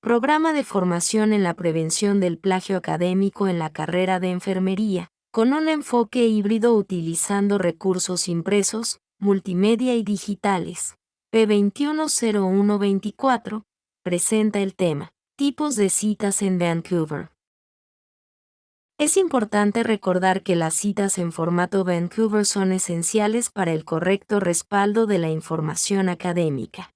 Programa de formación en la prevención del plagio académico en la carrera de enfermería, con un enfoque híbrido utilizando recursos impresos, multimedia y digitales. P210124 presenta el tema, tipos de citas en Vancouver. Es importante recordar que las citas en formato Vancouver son esenciales para el correcto respaldo de la información académica.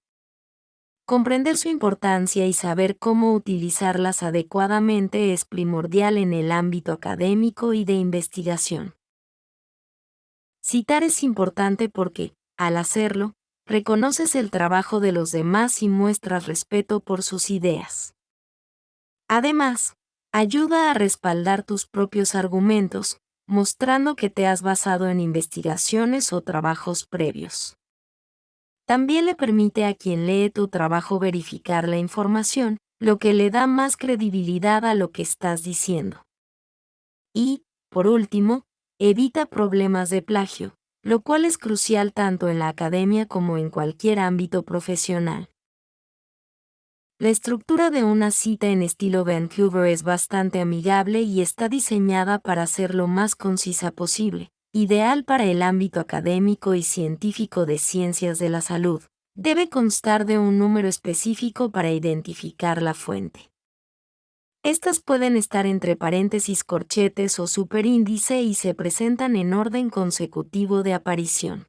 Comprender su importancia y saber cómo utilizarlas adecuadamente es primordial en el ámbito académico y de investigación. Citar es importante porque, al hacerlo, reconoces el trabajo de los demás y muestras respeto por sus ideas. Además, ayuda a respaldar tus propios argumentos, mostrando que te has basado en investigaciones o trabajos previos. También le permite a quien lee tu trabajo verificar la información, lo que le da más credibilidad a lo que estás diciendo. Y, por último, evita problemas de plagio, lo cual es crucial tanto en la academia como en cualquier ámbito profesional. La estructura de una cita en estilo Vancouver es bastante amigable y está diseñada para ser lo más concisa posible, ideal para el ámbito académico y científico de ciencias de la salud. Debe constar de un número específico para identificar la fuente. Estas pueden estar entre paréntesis, corchetes o superíndice y se presentan en orden consecutivo de aparición.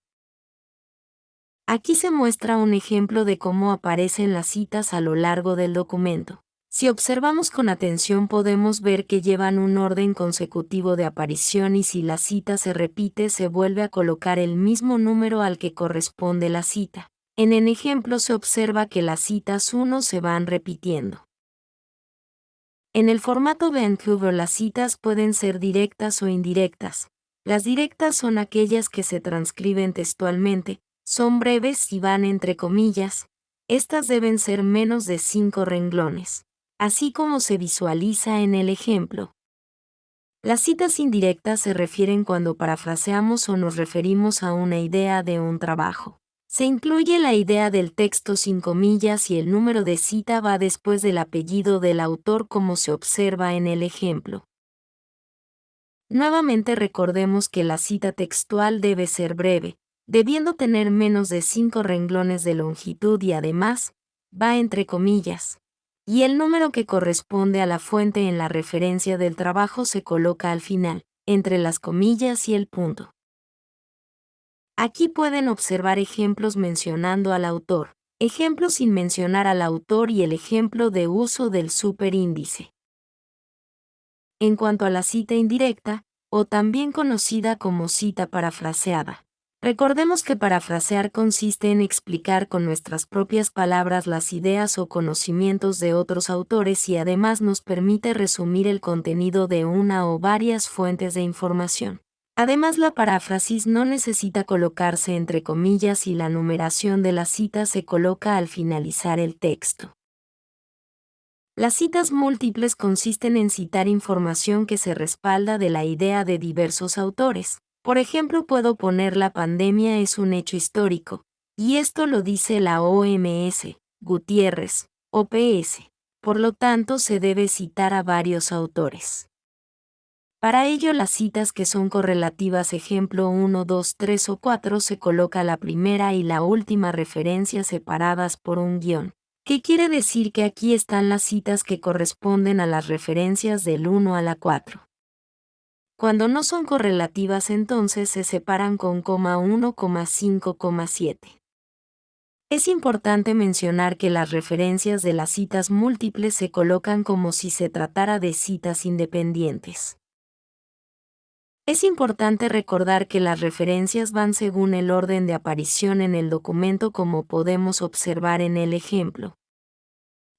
Aquí se muestra un ejemplo de cómo aparecen las citas a lo largo del documento. Si observamos con atención podemos ver que llevan un orden consecutivo de aparición y si la cita se repite se vuelve a colocar el mismo número al que corresponde la cita. En el ejemplo se observa que las citas 1 se van repitiendo. En el formato Vancouver las citas pueden ser directas o indirectas. Las directas son aquellas que se transcriben textualmente, son breves y van entre comillas. Estas deben ser menos de 5 renglones, así como se visualiza en el ejemplo. Las citas indirectas se refieren cuando parafraseamos o nos referimos a una idea de un trabajo. Se incluye la idea del texto sin comillas y el número de cita va después del apellido del autor como se observa en el ejemplo. Nuevamente recordemos que la cita textual debe ser breve, debiendo tener menos de 5 renglones de longitud y además, va entre comillas, y el número que corresponde a la fuente en la referencia del trabajo se coloca al final, entre las comillas y el punto. Aquí pueden observar ejemplos mencionando al autor, ejemplos sin mencionar al autor y el ejemplo de uso del superíndice. En cuanto a la cita indirecta, o también conocida como cita parafraseada, recordemos que parafrasear consiste en explicar con nuestras propias palabras las ideas o conocimientos de otros autores y además nos permite resumir el contenido de una o varias fuentes de información. Además, la paráfrasis no necesita colocarse entre comillas y la numeración de la cita se coloca al finalizar el texto. Las citas múltiples consisten en citar información que se respalda de la idea de diversos autores. Por ejemplo, puedo poner la pandemia es un hecho histórico, y esto lo dice la OMS, Gutiérrez, OPS. Por lo tanto, se debe citar a varios autores. Para ello, las citas que son correlativas ejemplo 1, 2, 3 o 4 se coloca la primera y la última referencia separadas por un guión. ¿Qué quiere decir? Que aquí están las citas que corresponden a las referencias del 1 a la 4. Cuando no son correlativas entonces se separan con coma 1, 5, 7. Es importante mencionar que las referencias de las citas múltiples se colocan como si se tratara de citas independientes. Es importante recordar que las referencias van según el orden de aparición en el documento como podemos observar en el ejemplo.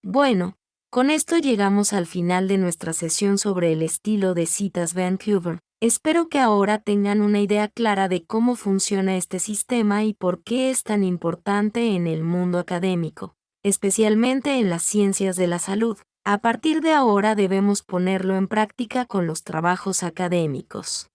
Bueno, con esto llegamos al final de nuestra sesión sobre el estilo de citas Vancouver. Espero que ahora tengan una idea clara de cómo funciona este sistema y por qué es tan importante en el mundo académico, especialmente en las ciencias de la salud. A partir de ahora debemos ponerlo en práctica con los trabajos académicos.